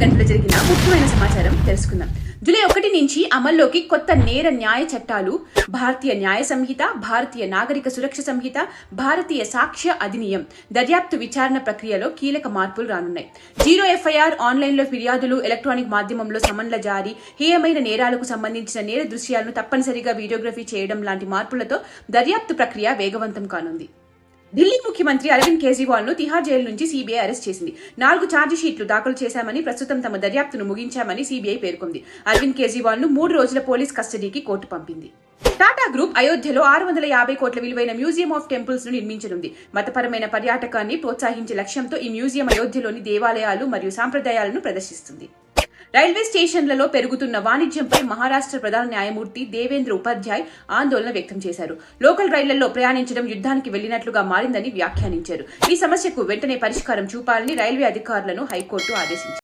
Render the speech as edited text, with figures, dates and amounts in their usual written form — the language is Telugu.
గంటలు జరిగిన ముఖ్యమైన సమాచారం తెలుసుకుందాం. జూలై 1 నుంచి అమల్లోకి కొత్త నేర న్యాయ చట్టాలు, భారతీయ న్యాయ సంహిత, భారతీయ నాగరిక సురక్ష సంహిత, భారతీయ సాక్ష్య అధినియం, దర్యాప్తు విచారణ ప్రక్రియలో కీలక మార్పులు రానున్నాయి. జీరో ఎఫ్ఐఆర్, ఆన్లైన్లో ఫిర్యాదులు, ఎలక్ట్రానిక్ మాధ్యమంలో సమన్ల జారీ, హేయమైన నేరాలకు సంబంధించిన నేర దృశ్యాలను తప్పనిసరిగా వీడియోగ్రఫీ చేయడం లాంటి మార్పులతో దర్యాప్తు ప్రక్రియ వేగవంతం కానుంది. ఢిల్లీ ముఖ్యమంత్రి అరవింద్ కేజ్రీవాల్ ను తిహార్ జైలు నుంచి సీబీఐ అరెస్ట్ చేసింది. 4 ఛార్జిషీట్లు దాఖలు చేశామని, ప్రస్తుతం తమ దర్యాప్తును ముగించామని సీబీఐ పేర్కొంది. అరవింద్ కేజ్రీవాల్ ను 3 రోజుల పోలీస్ కస్టడీకి కోర్టు పంపింది. టాటా గ్రూప్ అయోధ్యలో 650 కోట్ల విలువైన మ్యూజియం ఆఫ్ టెంపుల్స్ ను నిర్మించనుంది. మతపరమైన పర్యాటకాన్ని ప్రోత్సహించే లక్ష్యంతో ఈ మ్యూజియం అయోధ్యలోని దేవాలయాలు మరియు సాంప్రదాయాలను ప్రదర్శిస్తుంది. రైల్వే స్టేషన్లలో పెరుగుతున్న వాణిజ్యంపై మహారాష్ట్ర ప్రధాన న్యాయమూర్తి దేవేంద్ర ఉపాధ్యాయ్ ఆందోళన వ్యక్తం చేశారు. లోకల్ రైళ్లలో ప్రయాణించడం యుద్ధానికి వెళ్లినట్లుగా మారిందని వ్యాఖ్యానించారు. ఈ సమస్యకు వెంటనే పరిష్కారం చూపాలని రైల్వే అధికారులను హైకోర్టు ఆదేశించింది.